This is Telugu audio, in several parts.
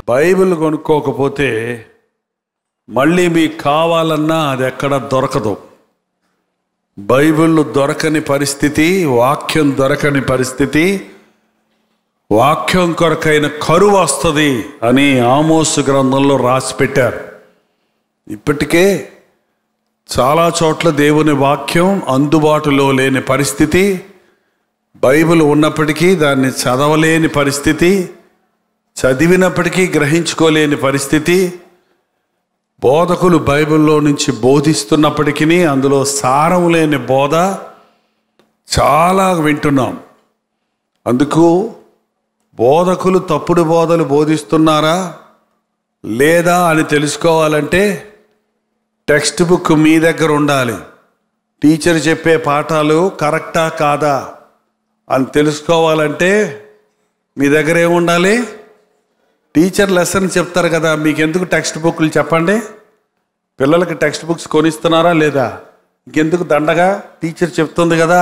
బైబిల్ కొనుక్కోకపోతే మళ్ళీ మీకు కావాలన్నా అది ఎక్కడ దొరకదు. బైబిల్ దొరకని పరిస్థితి, వాక్యం దొరకని పరిస్థితి, వాక్యం కొరకైన కరువు వస్తుంది అని ఆమోసు గ్రంథంలో రాసి పెట్టారు. ఇప్పటికే చాలా చోట్ల దేవుని వాక్యం అందుబాటులో లేని పరిస్థితి, బైబిల్ ఉన్నప్పటికీ దాన్ని చదవలేని పరిస్థితి, చదివినప్పటికీ గ్రహించుకోలేని పరిస్థితి, బోధకులు బైబిల్లో నుంచి బోధిస్తున్నప్పటికీ అందులో సారం లేని బోధ చాలా వింటున్నాం. అందుకు బోధకులు తప్పుడు బోధలు బోధిస్తున్నారా లేదా అని తెలుసుకోవాలంటే టెక్స్ట్ బుక్ మీ దగ్గర ఉండాలి. టీచర్ చెప్పే పాఠాలు కరెక్టా కాదా అని తెలుసుకోవాలంటే మీ దగ్గర ఏముండాలి? టీచర్ లెసన్ చెప్తారు కదా, మీకు ఎందుకు టెక్స్ట్ బుక్లు చెప్పండి? పిల్లలకి టెక్స్ట్ బుక్స్ కొనిస్తున్నారా లేదా? ఇంకెందుకు దండగా? టీచర్ చెప్తుంది కదా.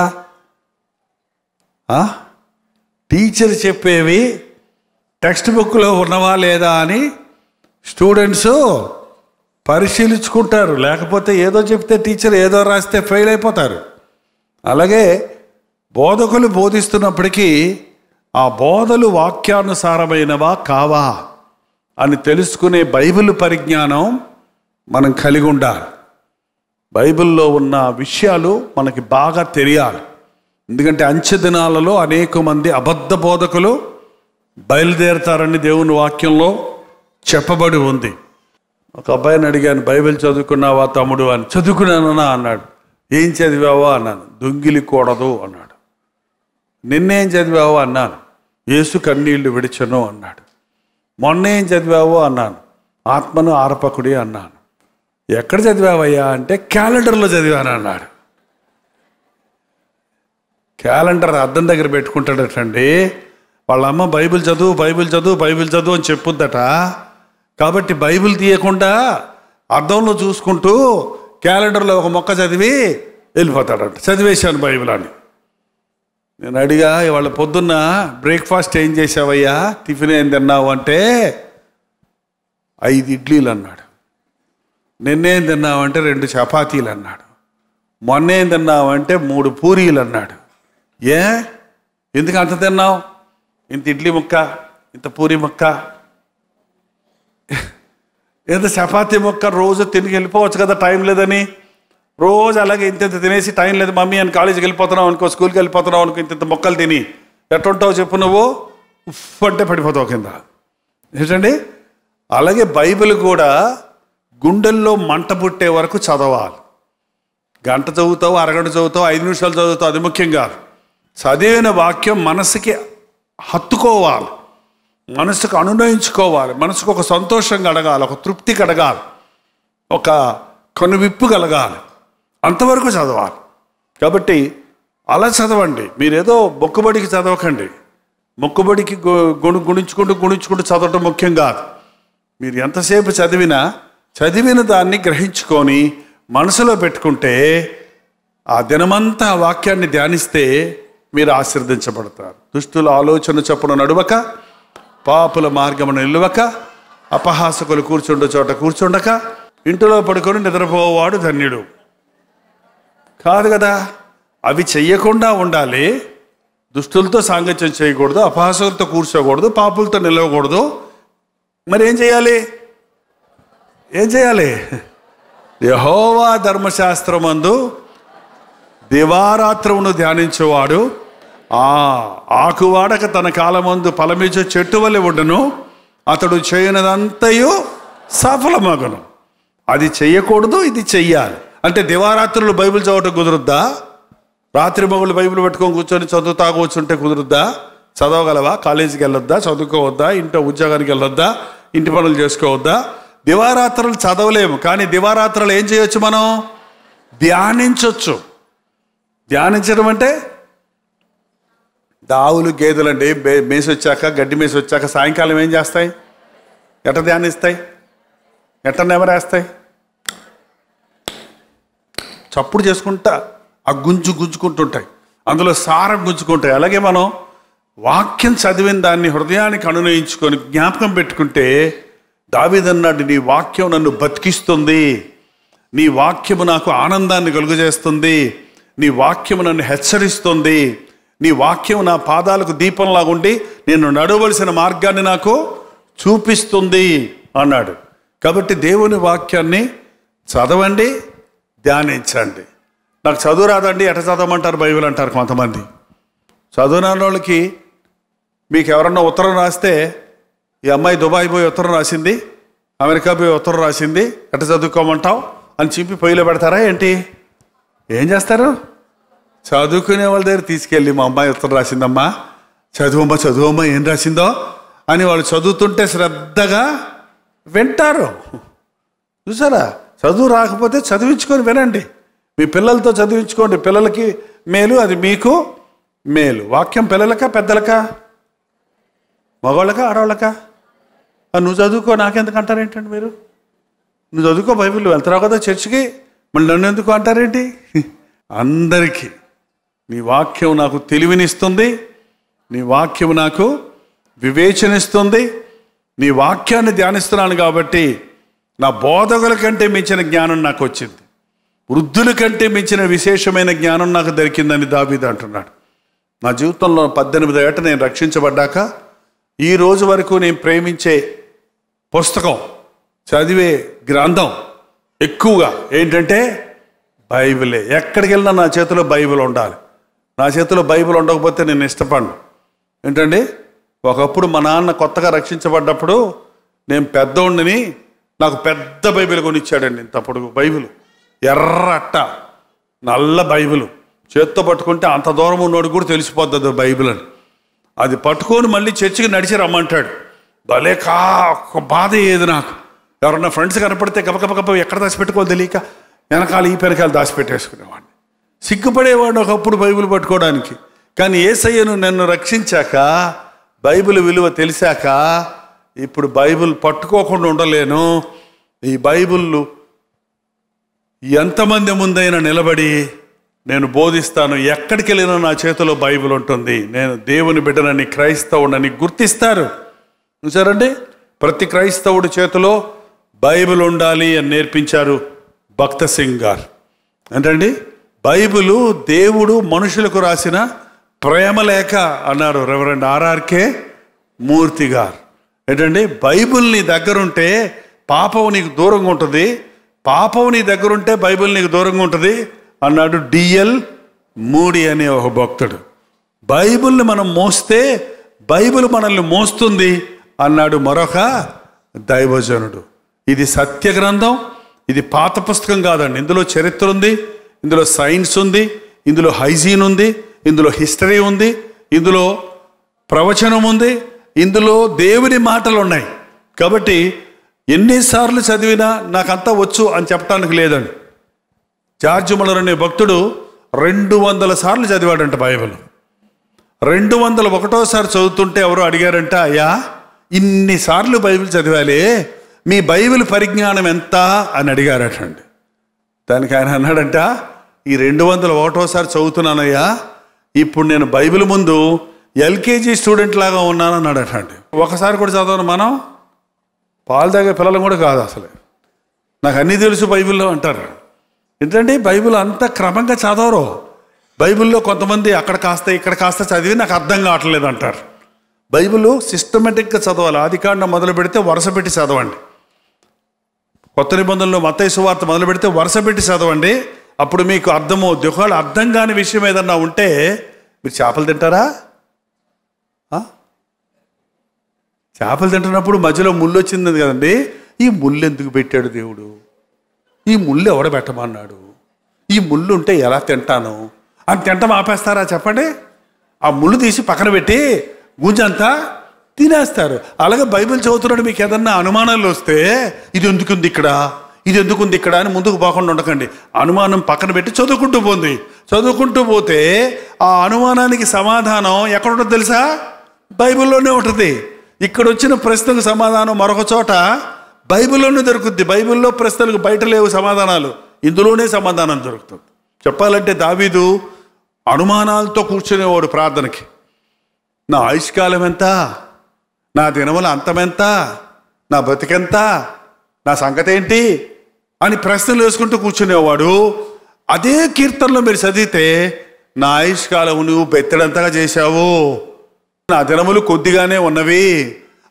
టీచర్ చెప్పేవి టెక్స్ట్ బుక్లో ఉన్నవా లేదా అని స్టూడెంట్స్ పరిశీలించుకుంటారు. లేకపోతే ఏదో చెప్తే టీచర్ ఏదో రాస్తే ఫెయిల్ అయిపోతారు. అలాగే బోధకులు బోధిస్తున్నప్పటికీ ఆ బోధలు వాక్యానుసారమైనవా కావా అని తెలుసుకునే బైబిల్ పరిజ్ఞానం మనం కలిగి ఉండాలి. బైబిల్లో ఉన్న విషయాలు మనకి బాగా తెలియాలి. ఎందుకంటే అంచె దినాలలో అనేక మంది అబద్ధ బోధకులు బయలుదేరుతారని దేవుని వాక్యంలో చెప్పబడి ఉంది. ఒక అబ్బాయిని అడిగాను, బైబిల్ చదువుకున్నావా తమ్ముడు అని. చదువుకున్నానా అన్నాడు. ఏం చదివావా అన్నాను. దొంగిలికూడదు అన్నాడు. నిన్నేం చదివావో అన్నాను. యేసు కన్నీళ్లు విడిచెను అన్నాడు. మొన్న ఏం చదివావో అన్నాను. ఆత్మను ఆర్పకుడి అన్నాను. ఎక్కడ చదివావయ్యా అంటే క్యాలెండర్లో చదివాను అన్నాడు. క్యాలెండర్ అద్దం దగ్గర పెట్టుకుంటాడటండి. వాళ్ళ అమ్మ బైబిల్ చదువు బైబిల్ చదువు బైబిల్ చదువు అని చెప్పుద్దట. కాబట్టి బైబిల్ తీయకుండా అద్దంలో చూసుకుంటూ క్యాలెండర్లో ఒక మొక్క చదివి వెళ్ళిపోతాడట. చదివేశాను బైబిల్ అని. నేను అడిగా, ఇవాళ పొద్దున్న బ్రేక్ఫాస్ట్ ఏం చేసావయ్యా, టిఫిన్ ఏం తిన్నావు అంటే 5 ఇడ్లీలు అన్నాడు. నిన్నేం తిన్నావంటే 2 చపాతీలు అన్నాడు. మొన్నేం తిన్నావంటే 3 పూరీలు అన్నాడు. ఎందుకు అంత తిన్నావు? ఇంత ఇడ్లీ ముక్క, ఇంత పూరీ ముక్క, ఇంత చపాతీ ముక్క రోజు తిని వెళ్ళిపోవచ్చు కదా, టైం లేదని. రోజు అలాగే ఇంత తినేసి టైం లేదు మమ్మీ అని కాలేజీకి వెళ్ళిపోతున్నావు అనుకో, స్కూల్కి వెళ్ళిపోతున్నావు అనుకో, ఇంత మొక్కలు తిని ఎట్టుంటావు చెప్పు? నువ్వు ఉఫ్ అంటే పడిపోతావు కింద. ఏంటండి? అలాగే బైబిల్ కూడా గుండెల్లో మంట పుట్టే వరకు చదవాలి. గంట చదువుతావు, అరగంట చదువుతావు, 5 నిమిషాలు చదువుతావు, అది ముఖ్యం కాదు. చదివిన వాక్యం మనసుకి హత్తుకోవాలి, మనసుకు అనునయించుకోవాలి, మనసుకు ఒక సంతోషం కలగాలి, ఒక తృప్తి కలగాలి, ఒక కనువిప్పు కలగాలి. అంతవరకు చదవాలి. కాబట్టి అలా చదవండి. మీరేదో మొక్కుబడికి చదవకండి. మొక్కుబడికి గుణించుకుంటూ చదవటం ముఖ్యం కాదు. మీరు ఎంతసేపు చదివిన దాన్ని గ్రహించుకొని మనసులో పెట్టుకుంటే ఆ దినమంతా ఆ వాక్యాన్ని ధ్యానిస్తే మీరు ఆశీర్వదించబడతారు. దుష్టుల ఆలోచన చొప్పున నడువక, పాపుల మార్గమును నిలువక, అపహాసకులు కూర్చుండే చోట కూర్చుండక, ఇంటిలో పడుకొని నిద్రపోవాడు ధన్యుడు. కాదు కదా. అవి చెయ్యకుండా ఉండాలి. దుష్టులతో సాంగత్యం చేయకూడదు, అపహాసకులతో కూర్చోకూడదు, పాపులతో నిలవకూడదు. మరి ఏం చేయాలి? యెహోవా ధర్మశాస్త్రమందు దివారాత్రమును ధ్యానించేవాడు ఆకువాడక తన కాలమందు ఫలమిచ్చు చెట్టు వలె ఉండును. అతడు చేయనదంతయు సఫలమగును. అది చెయ్యకూడదు, ఇది చెయ్యాలి. అంటే దివారాత్రులు బైబిల్ చదవటం కుదురుద్దా? రాత్రి మగుళ్ళు బైబిల్ పట్టుకొని కూర్చొని చదువుతా కూర్చుంటే కుదురుద్దా? చదవగలవా? కాలేజీకి వెళ్ళొద్దా? చదువుకోవద్దా? ఇంట్లో ఉద్యోగానికి వెళ్ళొద్దా? ఇంటి పనులు చేసుకోవద్దా? దివారాత్రులు చదవలేము, కానీ దివారాత్రులు ఏం చేయొచ్చు? మనం ధ్యానించవచ్చు. ధ్యానించడం అంటే ఆవులు గేదెలు అండి మేసి వచ్చాక, గడ్డి మేసి వచ్చాక సాయంకాలం ఏం చేస్తాయి? ఎట్ట ధ్యానిస్తాయి? ఎట్ట నెమరేస్తాయి? చప్పుడు చేసుకుంటా ఆ గుంజుకుంటుంటాయి, అందులో సారం గుంజుకుంటాయి. అలాగే మనం వాక్యం చదివిన దాన్ని హృదయానికి అనునయించుకొని జ్ఞాపకం పెట్టుకుంటే దావీదన్నాడు, నీ వాక్యం నన్ను బతికిస్తుంది, నీ వాక్యము నాకు ఆనందాన్ని కలుగజేస్తుంది, నీ వాక్యము నన్ను హెచ్చరిస్తుంది, నీ వాక్యం నా పాదాలకు దీపంలాగా ఉండి నేను నడవలసిన మార్గాన్ని నాకు చూపిస్తుంది అన్నాడు. కాబట్టి దేవుని వాక్యాన్ని చదవండి, ధ్యానించండి. నాకు చదువు రాదండి, ఎట చదవమంటారు బైబిల్ అంటారు కొంతమంది. చదువురాని వాళ్ళకి మీకు ఎవరన్నా ఉత్తరం రాస్తే, ఈ అమ్మాయి దుబాయ్ పోయి ఉత్తరం రాసింది, అమెరికా పోయి ఉత్తరం రాసింది, ఎట చదువుకోమంటావు అని చెప్పి పొయ్యిలో పెడతారా ఏంటి? ఏం చేస్తారు? చదువుకునే వాళ్ళ దగ్గర తీసుకెళ్ళి, మా అమ్మాయి ఉత్తరం రాసిందమ్మా, చదువమ్మా ఏం రాసిందో అని వాళ్ళు చదువుతుంటే శ్రద్ధగా వింటారు. చూసారా? చదువు రాకపోతే చదివించుకొని వినండి, మీ పిల్లలతో చదివించుకోండి. పిల్లలకి మేలు, అది మీకు మేలు. వాక్యం పిల్లలకా పెద్దలకా, మగవాళ్ళకా ఆడవాళ్ళకా? నువ్వు చదువుకో నాకెందుకు అంటారేంటండి మీరు? నువ్వు చదువుకో బైబిల్, వెళ్తారావు కదా చర్చికి, మళ్ళీ నన్ను ఎందుకు అంటారేంటి? అందరికీ నీ వాక్యం నాకు తెలివినిస్తుంది, నీ వాక్యం నాకు వివేచనిస్తుంది. నీ వాక్యాన్ని ధ్యానిస్తున్నాను కాబట్టి నా బోధకుల కంటే మించిన జ్ఞానం నాకు వచ్చింది, వృద్ధుల కంటే మించిన విశేషమైన జ్ఞానం నాకు దొరికిందని దావీదు అంటున్నాడు. నా జీవితంలో 18 ఏట నేను రక్షించబడ్డాక ఈ రోజు వరకు నేను ప్రేమించే పుస్తకం, చదివే గ్రంథం ఎక్కువగా ఏంటంటే బైబిలే. ఎక్కడికి వెళ్ళినా నా చేతిలో బైబిల్ ఉండాలి. నా చేతిలో బైబిల్ ఉండకపోతే నేను ఇష్టపడను. ఏంటండి, ఒకప్పుడు మా నాన్న కొత్తగా రక్షించబడ్డప్పుడు నేను పెద్దోడిని, నాకు పెద్ద బైబిల్ కొనిచ్చాడండి. ఇంతప్పుడు బైబిల్ ఎర్ర అట్ట, నల్ల బైబిల్, చేత్తో పట్టుకుంటే అంత దూరం ఉన్నోడు కూడా తెలిసిపోతుంది బైబిల్ అని. అది పట్టుకొని మళ్ళీ చర్చికి నడిచి రమ్మంటాడు. భలే ఒక బాధ ఏది నాకు. ఎవరన్నా ఫ్రెండ్స్ కనపడితే గబగబ ఎక్కడ దాచిపెట్టుకోవాలి తెలియక వెనకాల ఈ పెనకాల దాచిపెట్టేసుకునేవాడిని. సిగ్గుపడేవాడిని ఒకప్పుడు బైబిల్ పట్టుకోవడానికి. కానీ యేసయ్యను నన్ను రక్షించాక, బైబిల్ విలువ తెలిసాక ఇప్పుడు బైబిల్ పట్టుకోకుండా ఉండలేను. ఈ బైబిల్ ఎంతమంది ముందైనా నిలబడి నేను బోధిస్తాను. ఎక్కడికి వెళ్ళినా నా చేతిలో బైబిల్ ఉంటుంది. నేను దేవుని బిడ్డనని, క్రైస్తవుడని గుర్తిస్తారు. చూసారండి, ప్రతి క్రైస్తవుడి చేతిలో బైబిల్ ఉండాలి అని నేర్పించారు భక్త సింగ్ గారు. ఏంటండి, బైబిలు దేవుడు మనుషులకు రాసిన ప్రేమలేఖ అన్నారు రెవరెండ్ ఆర్ఆర్కే మూర్తి గారు. ఏంటండి, బైబిల్ నీ దగ్గరుంటే పాపం నీకు దూరంగా ఉంటుంది, పాపం నీ దగ్గరుంటే బైబిల్ నీకు దూరంగా ఉంటుంది అన్నాడు డిఎల్ మూడీ అనే ఒక భక్తుడు. బైబిల్ని మనం మోస్తే బైబిల్ మనల్ని మోస్తుంది అన్నాడు మరొక దైవజనుడు. ఇది సత్య గ్రంథం, ఇది పాత పుస్తకం కాదండి. ఇందులో చరిత్ర ఉంది, ఇందులో సైన్స్ ఉంది, ఇందులో హైజీన్ ఉంది, ఇందులో హిస్టరీ ఉంది, ఇందులో ప్రవచనం ఉంది, ఇందులో దేవుని మాటలు ఉన్నాయి. కాబట్టి ఎన్నిసార్లు చదివినా నాకంతా వచ్చు అని చెప్పడానికి లేదండి. జార్జ్ ముల్లర్ అనే భక్తుడు 200 సార్లు చదివాడంట బైబిల్. 201సారి చదువుతుంటే ఎవరో అడిగారంట, అయ్యా ఇన్నిసార్లు బైబిల్ చదివాలే, మీ బైబిల్ పరిజ్ఞానం ఎంత అని అడిగారటండి. దానికి ఆయన అన్నాడంట, ఈ 201సారి చదువుతున్నానయ్యా, ఇప్పుడు నేను బైబిల్ ముందు ఎల్కేజీ స్టూడెంట్ లాగా ఉన్నాను అన్నాడటండి. ఒకసారి కూడా చదవను, మనం పాలు తాగే పిల్లలు కూడా కాదు అసలు. నాకు అన్నీ తెలుసు బైబిల్లో అంటారు. ఏంటంటే బైబిల్ అంతా క్రమంగా చదవరు. బైబిల్లో కొంతమంది అక్కడ కాస్త ఇక్కడ కాస్త చదివి నాకు అర్థం కావట్లేదు అంటారు. బైబిల్ సిస్టమేటిక్గా చదవాలి. ఆదికాండం మొదలు పెడితే వరుస పెట్టి చదవండి. కొత్త నిబంధనలో మత్తయి సువార్త మొదలు పెడితే వరుస పెట్టి చదవండి. అప్పుడు మీకు అర్థమవుద్ది. ఒకవేళ అర్థం కాని విషయం ఏదన్నా ఉంటే, మీరు చేపలు తింటారా? చేపలు తింటున్నప్పుడు మధ్యలో ముళ్ళు వచ్చింది కదండి, ఈ ముళ్ళు ఎందుకు పెట్టాడు దేవుడు? ఈ ముళ్ళు ఎవడ పెట్టమన్నాడు? ఈ ముళ్ళు ఉంటే ఎలా తింటాను అని తింటాం ఆపేస్తారా చెప్పండి? ఆ ముళ్ళు తీసి పక్కన పెట్టి గుంజంతా తినేస్తారు. అలాగే బైబిల్ చదువుతున్నాడు, మీకు ఏదన్నా అనుమానాలు వస్తే ఇది ఎందుకుంది ఇక్కడ, ఇది ఎందుకుంది ఇక్కడ అని ముందుకు పోకుండా ఉండకండి. అనుమానం పక్కన పెట్టి చదువుకుంటూ పోండి. చదువుకుంటూ పోతే ఆ అనుమానానికి సమాధానం ఎక్కడుంటుందో తెలుసా? బైబిల్లోనే ఉంటుంది. ఇక్కడ వచ్చిన ప్రశ్నకు సమాధానం మరొక చోట బైబిల్లోనే దొరుకుద్ది. బైబిల్లో ప్రశ్నలకు బయట లేవు సమాధానాలు, ఇందులోనే సమాధానం దొరుకుతుంది. చెప్పాలంటే దావీదు అనుమానాలతో కూర్చునేవాడు ప్రార్థనకి. నా ఆయుష్కాలం ఎంత, నా దినముల అంతమెంత, నా బతికెంత, నా సంగతి ఏంటి అని ప్రశ్నలు వేసుకుంటూ కూర్చునేవాడు. అదే కీర్తనలో మీరు చదివితే నా ఆయుష్కాలం నువ్వు బెత్తడంతగా చేశావు, నా దినములు కొద్దిగానే ఉన్నవి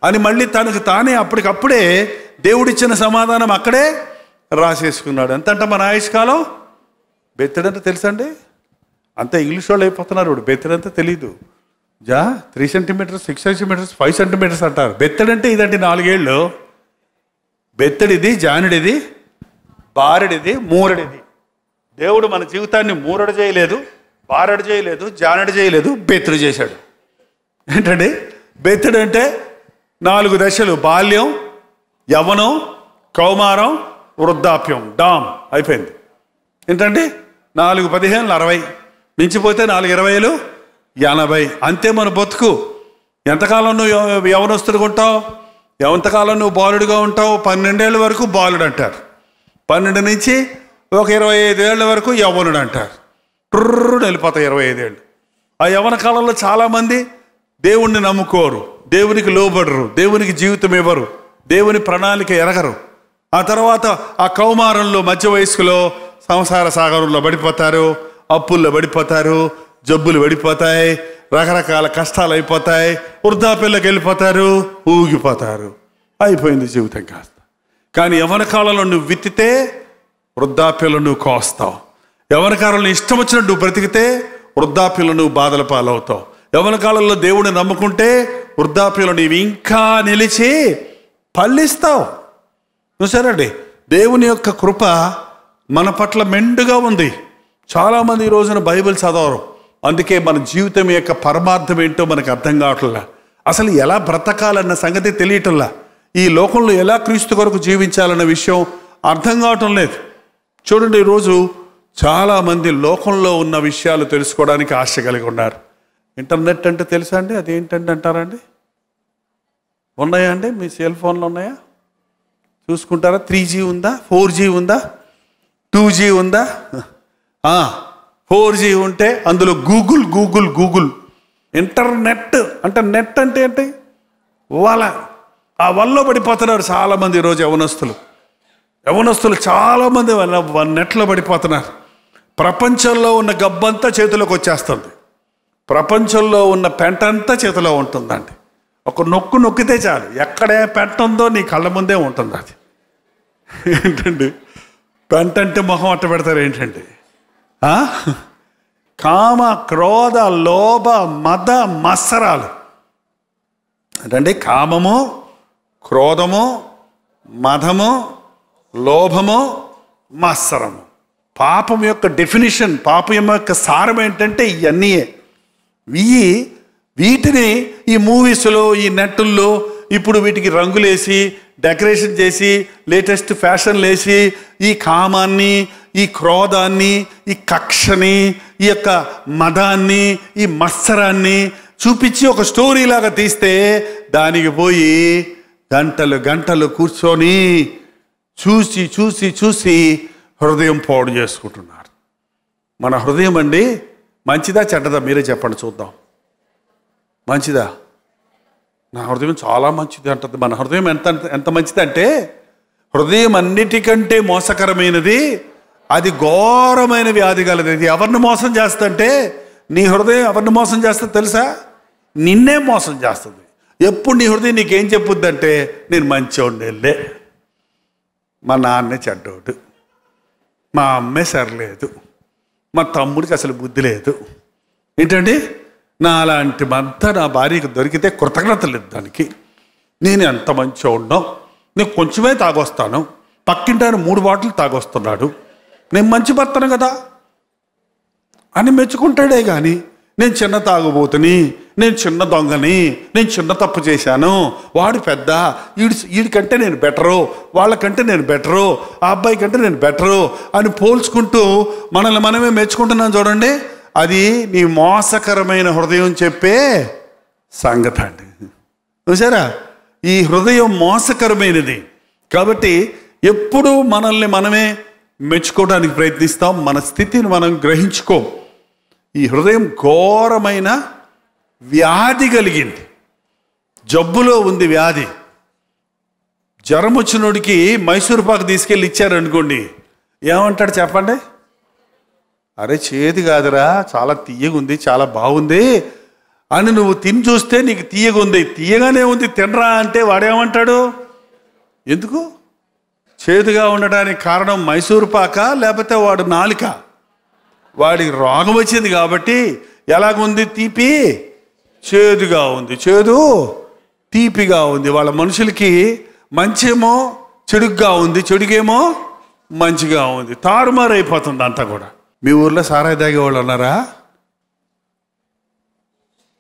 అని మళ్ళీ తనకు తానే అప్పటికప్పుడే దేవుడిచ్చిన సమాధానం అక్కడే రాసేసుకున్నాడు. ఎంతంట మన ఆయుష్కాలం? బెత్తడంత తెలుసండి? అంతా ఇంగ్లీష్ వాళ్ళు అయిపోతున్నారు. ఇప్పుడు బెత్తడంతా తెలీదు. 3 సెంటీమీటర్స్, 6 సెంటీమీటర్స్, 5 సెంటీమీటర్స్ అంటారు. బెత్తడంటే ఇదండి 4 ఏళ్ళు. బెత్తడిది, జానుడిది, బారెడిది, మూరడిది. దేవుడు మన జీవితాన్ని మూరడు చేయలేదు, బారెడు చేయలేదు, జానుడు చేయలేదు, బెత్తడు చేశాడు. ఏంటండి బెత్తడు అంటే? 4 దశలు: బాల్యం, యవ్వనం, కౌమారం, వృద్ధాప్యం. డామ్ అయిపోయింది. ఏంటండి 4 15 60, మించిపోతే 4 20 80. అంతే మన బతుకు. ఎంతకాలం నువ్వు యవనస్తుడిగా ఉంటావు, ఎంతకాలం నువ్వు బాలుడిగా ఉంటావు? 12 ఏళ్ళ వరకు బాలుడు అంటారు. 12 నుంచి ఒక 25 ఏళ్ళ వరకు యవ్వనుడు అంటారు. ట్రుర్రుని వెళ్ళిపోతాయి 25 ఏళ్ళు. ఆ యవ్వన కాలంలో చాలామంది దేవుణ్ణి నమ్ముకోరు, దేవునికి లోబడరు, దేవునికి జీవితం ఇవ్వరు, దేవుని ప్రణాళిక ఎరగరు. ఆ తర్వాత ఆ కౌమారంలో, మధ్య వయస్సులో సంసార సాగరంలో పడిపోతారు, అప్పుల్లో పడిపోతారు, జబ్బులు పడిపోతాయి, రకరకాల కష్టాలు అయిపోతాయి, వృద్ధాప్యంలోకి వెళ్ళిపోతారు, ఊగిపోతారు. అయిపోయింది జీవితం కాస్త. కానీ యవ్వన కాలంలో నువ్వు విత్తితే వృద్ధాప్యంలో నువ్వు కోస్తావు. యవ్వన కాలంలో ఇష్టం వచ్చినట్టు నువ్వు బ్రతికితే వృద్ధాప్యంలో నువ్వు బాధల పాలవుతావు. యవ్వన కాలంలో దేవుడిని నమ్ముకుంటే వృద్ధాప్యంలో నీవు ఇంకా నిలిచి ఫలిస్తావు. చూసారండి, దేవుని యొక్క కృప మన పట్ల మెండుగా ఉంది. చాలామంది ఈ రోజున బైబిల్ చదవరు. అందుకే మన జీవితం యొక్క పరమార్థం ఏంటో మనకు అర్థం కావట్లా. అసలు ఎలా బ్రతకాలన్న సంగతి తెలియటంలా. ఈ లోకంలో ఎలా క్రీస్తు కొరకు జీవించాలన్న విషయం అర్థం కావటం లేదు. చూడండి, ఈరోజు చాలామంది లోకంలో ఉన్న విషయాలు తెలుసుకోవడానికి ఆశ కలిగి ఉన్నారు. ఇంటర్నెట్ అంటే తెలుసా అండి? అది ఏంటంటే అంటారండి? ఉన్నాయా అండి? మీ సెల్ ఫోన్లో ఉన్నాయా? చూసుకుంటారా? 3G ఉందా? 4G ఉందా? 2G ఉందా? 4G ఉంటే అందులో గూగుల్ ఇంటర్నెట్ అంటే నెట్ అంటే ఏంటి? ఆ వల్ల పడిపోతున్నారు చాలామంది. ఈరోజు యవనస్తులు చాలామంది నెట్లో పడిపోతున్నారు. ప్రపంచంలో ఉన్న గబ్బంతా చేతిలోకి వచ్చేస్తుంది. ప్రపంచంలో ఉన్న పెంట అంతా చేతిలో ఉంటుందండి. ఒక నొక్కితే చాలు, ఎక్కడే పెంట ఉందో నీ కళ్ళ ముందే ఉంటుంది. అది ఏంటండి? పెంట అంటే మొహం అట్ట పెడతారు ఏంటండి? కామ, క్రోధ, లోభ, మద, మత్సరాలు అంటే కామము, క్రోధము, మదము, లోభము, మత్సరము. పాపం యొక్క డెఫినిషన్, పాపం యొక్క సారం ఏంటంటే ఇవన్నీయే. వీటిని ఈ మూవీస్లో, ఈ నెట్టుల్లో ఇప్పుడు వీటికి రంగులేసి, డెకరేషన్ చేసి, లేటెస్ట్ ఫ్యాషన్లు వేసి ఈ కామాన్ని, ఈ క్రోధాన్ని, ఈ కక్షని, ఈ యొక్క మదాన్ని, ఈ మత్సరాన్ని చూపించి ఒక స్టోరీలాగా తీస్తే దానికి పోయి గంటలు కూర్చొని చూసి హృదయం పాడు చేసుకుంటున్నారు. మన హృదయం అండి మంచిదా చెడ్డదా? మీరే చెప్పండి చూద్దాం. మంచిదా? నా హృదయం చాలా మంచిది అంటుంది. మన హృదయం ఎంత మంచిదంటే, హృదయం అన్నిటికంటే మోసకరమైనది, అది ఘోరమైన వ్యాధి కలది. ఎవరిని మోసం చేస్తుంటే, నీ హృదయం ఎవరిని మోసం చేస్తుంది తెలుసా? నిన్నే మోసం చేస్తుంది. ఎప్పుడు నీ హృదయం నీకేం చెప్పుద్దంటే, నేను మంచోడిలే, మా నాన్నే చెడ్డోడు, మా అమ్మే సరిలేదు, మా తమ్ముడికి అసలు బుద్ధి లేదు. ఏంటండి? నా అలాంటి నా భార్యకి దొరికితే కృతజ్ఞత లేదు దానికి. నేను ఎంత మంచోడినో, నేను కొంచెమే తాగొస్తాను, పక్కింటాను 3 బాటిల్ తాగొస్తున్నాడు, నేను మంచి భర్తను కదా అని మెచ్చుకుంటాడే కానీ, నేను చిన్న తాగుబోతుని, నేను చిన్న దొంగని, నేను చిన్న తప్పు చేశాను, వాడు పెద్ద, వీడికంటే నేను బెటరు, వాళ్ళకంటే నేను బెటరు, ఆ అబ్బాయి కంటే నేను బెటరు అని పోల్చుకుంటూ మనల్ని మనమే మెచ్చుకుంటున్నాం. చూడండి, అది నీ మోసకరమైన హృదయం చెప్పే సంగతి అండి. చూసారా? ఈ హృదయం మోసకరమైనది. కాబట్టి ఎప్పుడూ మనల్ని మనమే మెచ్చుకోవడానికి ప్రయత్నిస్తాం, మన స్థితిని మనం గ్రహించుకోం. ఈ హృదయం ఘోరమైన వ్యాధి కలిగింది, జబ్బులో ఉంది వ్యాధి. జ్వరం వచ్చినోడికి మైసూరు పాకు తీసుకెళ్ళి ఇచ్చారనుకోండి, ఏమంటాడు చెప్పండి? అరే చేదు కాదురా, చాలా తీయగా ఉంది, చాలా బాగుంది అని నువ్వు తిని చూస్తే నీకు తీయగా ఉంది, తీయగానే ఉంది తినరా అంటే వాడేమంటాడు? ఎందుకు? చేదుగా ఉండడానికి కారణం మైసూరు పాక లేకపోతే వాడు నాలిక? వాడికి రోగం వచ్చింది కాబట్టి ఎలాగుంది? తీపి చేదుగా ఉంది, చేదు తీపిగా ఉంది. వాళ్ళ మనుషులకి మంచేమో చెడుగ్గా ఉంది, చెడుగేమో మంచిగా ఉంది, తారుమారు అయిపోతుంది అంతా కూడా. మీ ఊర్లో సారాయి తాగేవాళ్ళు ఉన్నారా?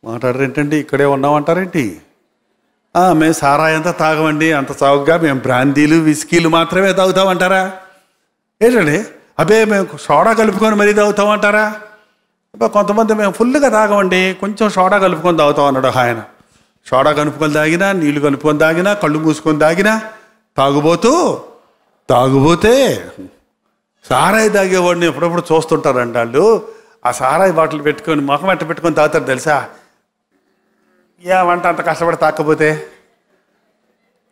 మాట్లాడరేంటండి? ఇక్కడే ఉన్నామంటారేంటి? మేము సారాయి అంతా తాగమండి, అంత చౌకగా మేము బ్రాందీలు విస్కీలు మాత్రమే తాగుతామంటారా? ఏంటండి అబ్బే మేము సోడా కలుపుకొని మరీ తాగుతామంటారా? కొంతమంది మేము ఫుల్గా తాగమండి, కొంచెం సోడా కలుపుకొని తాగుతాం అన్నాడు ఆయన. సోడా కలుపుకొని తాగినా, నీళ్లు కలుపుకొని తాగినా, కళ్ళు మూసుకొని తాగినా తాగుబోతే సారాయి తాగేవాడిని ఎప్పుడప్పుడు చూస్తుంటారండి వాళ్ళు. ఆ సారాయి బాటిల్ పెట్టుకొని ముఖం ఎట్ట పెట్టుకొని తాగుతారు తెలుసా? ఏమంట అంత కష్టపడి తాకపోతే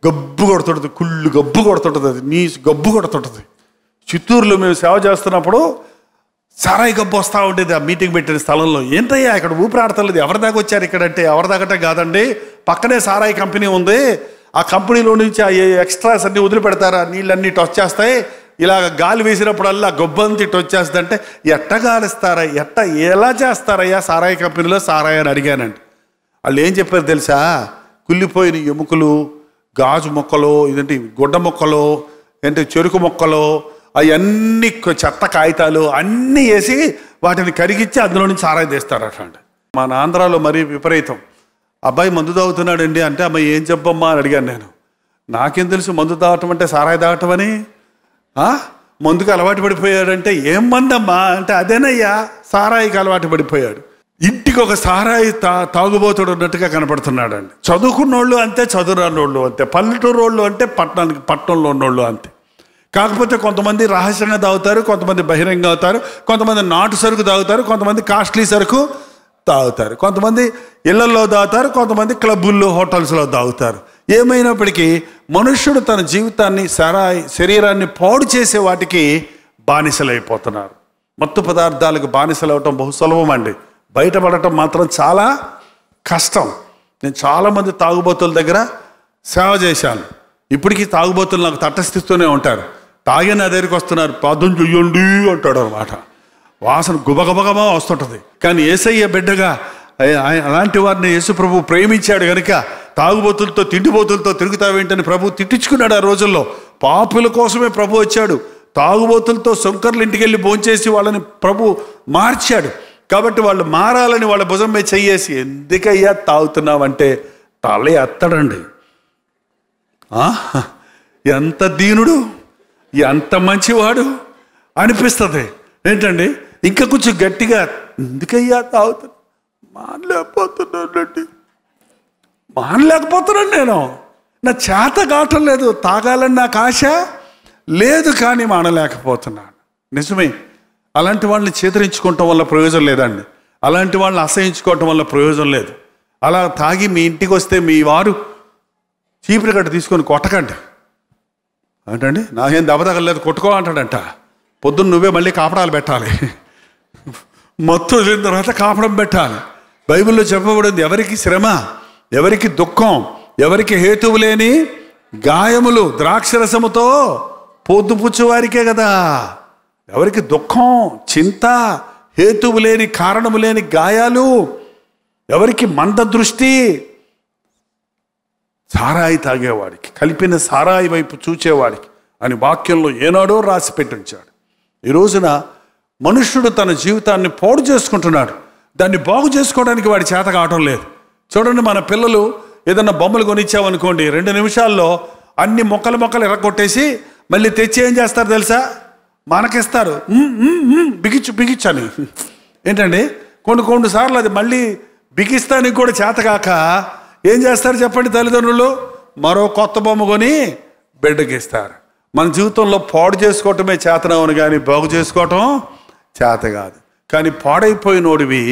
గబ్బు కొడుతుంటుంది, కుళ్ళు గబ్బు కొడుతుంటుంది, అది నీ గబ్బు కొడుతుంటుంది. చిత్తూరులో మేము సేవ చేస్తున్నప్పుడు సారాయి గబ్బు వస్తూ ఉండేది ఆ మీటింగ్ పెట్టిన స్థలంలో. ఏంటయ్యా ఇక్కడ ఊపిరాడతలేదు, ఎవరి దాకా వచ్చారు ఇక్కడ అంటే, ఎవరి దాకటే కాదండి, పక్కనే సారాయి కంపెనీ ఉంది, ఆ కంపెనీలో నుంచి ఆ ఎక్స్ట్రాస్ అన్నీ వదిలిపెడతారు, ఆ నీళ్ళన్నీ టచ్ చేస్తాయి, ఇలాగ గాలి వేసినప్పుడల్లా గొబ్బంతి వచ్చేస్తుంది అంటే, ఎట్ట గాలిస్తారా, ఎలా చేస్తారయ్యా సారాయి కంపెనీలో సారాయి అని అడిగానండి. వాళ్ళు ఏం చెప్పారు తెలుసా? కుళ్ళిపోయిన ఎముకలు, గాజు మొక్కలు, ఇదేంటి గుడ్డ మొక్కలు, ఏంటి చెరుకు మొక్కలు, అవన్నీ చెత్త కాగితాలు అన్నీ వేసి వాటిని కరిగించి అందులో నుంచి సారాయి తీస్తారు అట్లాంటి. మన ఆంధ్రాలో మరీ విపరీతం. అబ్బాయి మందు తాగుతున్నాడండి అంటే, అమ్మాయి ఏం చెప్పమ్మా అని అడిగాను నేను. నాకేం తెలుసు మందు తాగటం అంటే సారాయి తాగటం అని? మందుకు అలవాటు పడిపోయాడంటే, ఏం మందమ్మా అంటే, అదేనయ్యా సారాయికి అలవాటు పడిపోయాడు. ఇంటికి ఒక సారాయి తాగుబోతుడు ఉన్నట్టుగా కనపడుతున్నాడండి. చదువుకున్నోళ్ళు అంతే, చదువురానోళ్ళు అంతే, పల్లెటూరు వాళ్ళు అంటే పట్టణంలో ఉన్నోళ్ళు అంతే. కాకపోతే కొంతమంది రహస్యంగా తాగుతారు, కొంతమంది బహిరంగంగా తాగుతారు, కొంతమంది నాటు సరుకు తాగుతారు, కొంతమంది కాస్ట్లీ సరుకు తాగుతారు, కొంతమంది ఇళ్లలో తాగుతారు, కొంతమంది క్లబ్బుల్లో హోటల్స్లో తాగుతారు. ఏమైనప్పటికీ మనుష్యుడు తన జీవితాన్ని శరీరాన్ని పాడు చేసే వాటికి బానిసలైపోతున్నారు. మత్తు పదార్థాలకు బానిసలు అవటం బహు సులభం అండి, బయటపడటం మాత్రం చాలా కష్టం. నేను చాలామంది తాగుబోతుల దగ్గర సేవ చేశాను. ఇప్పటికీ తాగుబోతులు నాకు తటస్థిస్తూనే ఉంటారు. తాగి నా దగ్గరికి వస్తున్నారు, ప్రార్థన చెయ్యండి అంటాడు అనమాట. వాసన గుబగబగమా వస్తుంటుంది. కానీ యేసయ్య బిడ్డగా అలాంటి వారిని యేసు ప్రభు ప్రేమించాడు కనుక తాగుబోతులతో తిండిబోతులతో తిరుగుతావేంటని ప్రభు తిట్టించుకున్నాడు. ఆ రోజుల్లో పాపుల కోసమే ప్రభు వచ్చాడు. తాగుబోతులతో శంకర్లు ఇంటికి వెళ్ళి భోంచేసి వాళ్ళని ప్రభు మార్చాడు. కాబట్టి వాళ్ళు మారాలని వాళ్ళ భుజం మీద చెయ్యేసి, ఎందుకయ్యా తాగుతున్నావంటే తల ఎత్తడండి. ఎంత దీనుడు, ఎంత మంచివాడు అనిపిస్తుంది ఏంటండి. ఇంకా కొంచెం గట్టిగా, ఎందుకయ్యా తాగుతున్నా, మానలేకపోతున్నాను నేను, నా చేత కావటం లేదు, తాగాలని నాకు ఆశ లేదు, కానీ మానలేకపోతున్నాను. నిజమే, అలాంటి వాళ్ళని చేతరించుకోవటం వల్ల ప్రయోజనం లేదండి. అలాంటి వాళ్ళని అసహించుకోవటం వల్ల ప్రయోజనం లేదు. అలా తాగి మీ ఇంటికి వస్తే మీ వారు చీపురు కట్ట తీసుకొని కొట్టకండి. ఏంటండి నాకేం దెబ్బ తగలేదు కొట్టుకో అంటాడంట. పొద్దున్న నువ్వే మళ్ళీ కాపడాలు పెట్టాలి, మొత్తం వచ్చిన తర్వాత కాపడం పెట్టాలి. బైబిల్లో చెప్పబడింది, ఎవరికి శ్రమ, ఎవరికి దుఃఖం, ఎవరికి హేతువు లేని గాయములు ద్రాక్షరసముతో పొద్దుపుచ్చు వారికే కదా. ఎవరికి దుఃఖం, చింత, హేతువు లేని కారణము లేని గాయాలు, ఎవరికి మంద దృష్టి, సారాయి తాగేవాడికి, కలిపిన సారాయి వైపు చూచేవాడికి అని వాక్యంలో ఏనాడో రాసి పెట్టించాడు. ఈ రోజున మనుష్యుడు తన జీవితాన్ని పాడు చేసుకుంటున్నాడు. దాన్ని బాగు చేసుకోవడానికి వాడి చేత కావటం లేదు. చూడండి, మన పిల్లలు ఏదన్నా బొమ్మలు కొనిచ్చామనుకోండి, 2 నిమిషాల్లో అన్ని మొక్కలు ఎరగొట్టేసి మళ్ళీ తెచ్చి ఏం చేస్తారు తెలుసా? మనకిస్తారు, బిగించు అని. ఏంటండి, కొన్ని సార్లు అది మళ్ళీ బిగిస్తానికి కూడా చేతగాక ఏం చేస్తారు చెప్పండి తల్లిదండ్రులు? మరో కొత్త బొమ్మ కొని బిడ్డకి ఇస్తారు. మన జీవితంలో పాడు చేసుకోవటమే చేతనవును కానీ బాగు చేసుకోవటం చేత కాదు. కానీ పాడైపోయినోడివి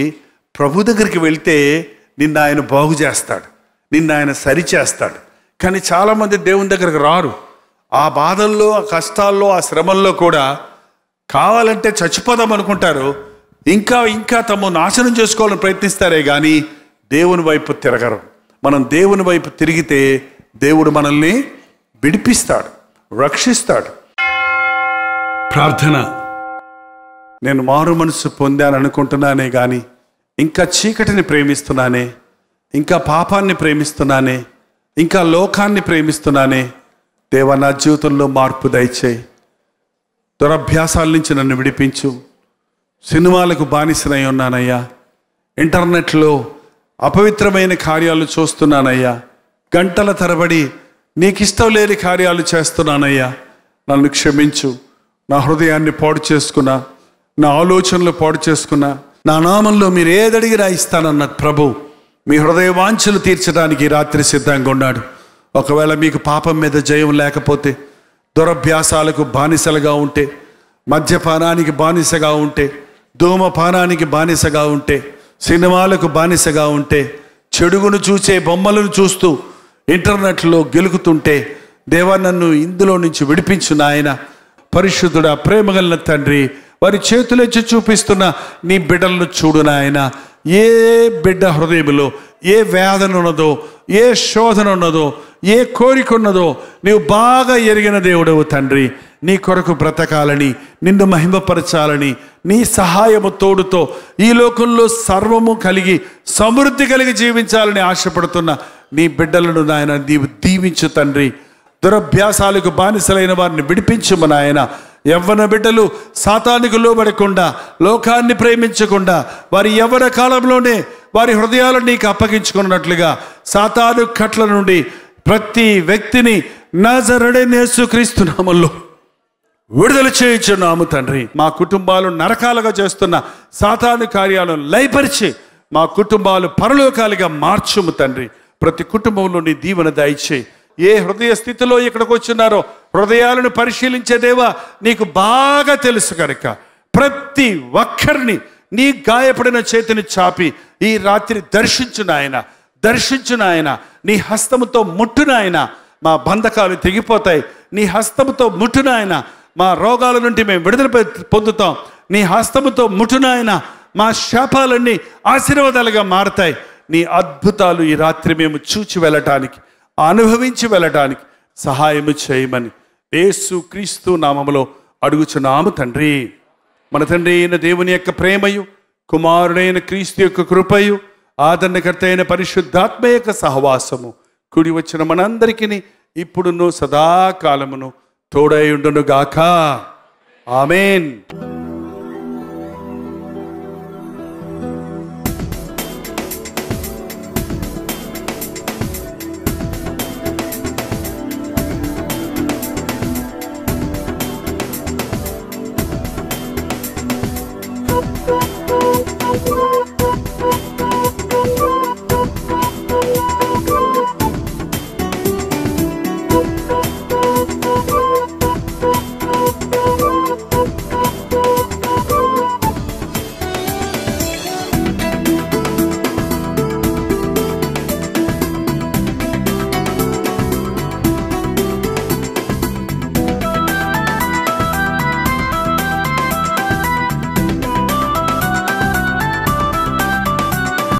ప్రభు దగ్గరికి వెళ్తే నిన్ను ఆయన బాగు చేస్తాడు, నిన్ను ఆయన సరిచేస్తాడు. కానీ చాలామంది దేవుని దగ్గరకు రారు. ఆ బాధల్లో, ఆ కష్టాల్లో, ఆ శ్రమల్లో కూడా కావాలంటే చచ్చిపోదాం అనుకుంటారు. ఇంకా తమ నాశనం చేసుకోవాలని ప్రయత్నిస్తారే కానీ దేవుని వైపు తిరగరు. మనం దేవుని వైపు తిరిగితే దేవుడు మనల్ని విడిపిస్తాడు, రక్షిస్తాడు. ప్రార్థన. నేను మారు మనసు పొందాను అనుకుంటున్నానే కానీ ఇంకా చీకటిని ప్రేమిస్తున్నానే, ఇంకా పాపాన్ని ప్రేమిస్తున్నానే, ఇంకా లోకాన్ని ప్రేమిస్తున్నానే. దేవా, నా జీవితంలో మార్పు దయచేయి. దురభ్యాసాల నుంచి నన్ను విడిపించు. సినిమాలకు బానిసనై ఉన్నానయ్యా. ఇంటర్నెట్లో అపవిత్రమైన కార్యాలు చూస్తున్నానయ్యా. గంటల తరబడి నీకు ఇష్టం లేని కార్యాలు చేస్తున్నానయ్యా. నన్ను క్షమించు. నా హృదయాన్ని పాడు చేసుకున్నా, నా ఆలోచనలు పాడు చేసుకున్నా. నా నామంలో మీరు ఏదడిగినా ఇస్తానన్న ప్రభు మీ హృదయ వాంఛలు తీర్చడానికి రాత్రి సిద్ధంగా ఉన్నాడు. ఒకవేళ మీకు పాపం మీద జయం లేకపోతే, దురభ్యాసాలకు బానిసలుగా ఉంటే, మద్యపానానికి బానిసగా ఉంటే, ధూమపానానికి బానిసగా ఉంటే, సినిమాలకు బానిసగా ఉంటే, చెడుగును చూసే బొమ్మలను చూస్తూ ఇంటర్నెట్లో గెలుకుతుంటే, దేవా నన్ను ఇందులో నుంచి విడిపించు నాయన. పరిశుద్ధుడా, ప్రేమగల తండ్రి, వారి చేతులెచ్చి చూపిస్తున్న నీ బిడ్డలను చూడు నాయన. ఏ బిడ్డ హృదయంలో ఏ వేదన ఉన్నదో, ఏ శోధన ఉన్నదో, ఏ కోరిక ఉన్నదో నీవు బాగా ఎరిగిన దేవుడవు తండ్రి. నీ కొరకు బ్రతకాలని, నిన్ను మహిమపరచాలని, నీ సహాయము తోడుతో ఈ లోకంలో సర్వము కలిగి సమృద్ధి కలిగి జీవించాలని ఆశపడుతున్న నీ బిడ్డలను నాయన నీవు దీవించు తండ్రి. దురభ్యాసాలకు బానిసలైన వారిని విడిపించుము నాయన. యవ్వన బిడ్డలు సాతానికి లోబడకుండా, లోకాన్ని ప్రేమించకుండా, వారి యవ్వన కాలంలోనే వారి హృదయాలను నీకు అప్పగించుకున్నట్లుగా సాతాను కట్ల నుండి ప్రతి వ్యక్తిని నజరేయుడైన యేసుక్రీస్తు నామములో విడుదల చేయించున్నాము తండ్రి. మా కుటుంబాలు నరకాలుగా చేస్తున్న సాతాను కార్యాలను లయపరిచి మా కుటుంబాలు పరలోకాలుగా మార్చుము తండ్రి. ప్రతి కుటుంబంలో నీ దీవెన దయచేయి. ఏ హృదయ స్థితిలో ఇక్కడికి వచ్చినారో హృదయాలను పరిశీలించే దేవా నీకు బాగా తెలుసు కనుక ప్రతి ఒక్కరిని నీ గాయపడిన చేతిని చాపి ఈ రాత్రి దర్శించు నాయన. నీ హస్తముతో ముట్టు నాయన. మా బంధకాలు తెగిపోతాయి. నీ హస్తముతో ముట్టు నాయన. మా రోగాల నుండి మేము విడుదల పొందుతాం. నీ హస్తముతో ముట్టు నాయన. మా శాపాలన్నీ ఆశీర్వాదాలుగా మారతాయి. నీ అద్భుతాలు ఈ రాత్రి మేము చూచి వెళ్ళటానికి, అనుభవించి వెళ్ళటానికి సహాయము చేయమని యేసుక్రీస్తు నామములో అడుగుచున్నాము తండ్రి. మన తండ్రి అయిన దేవుని యొక్క ప్రేమయు, కుమారుడైన క్రీస్తు యొక్క కృపయు, ఆదరణకర్త అయిన పరిశుద్ధాత్మ యొక్క సహవాసము కూడి వచ్చిన మనందరికీ ఇప్పుడును సదాకాలమును తోడై ఉండును గాక. ఆమేన్.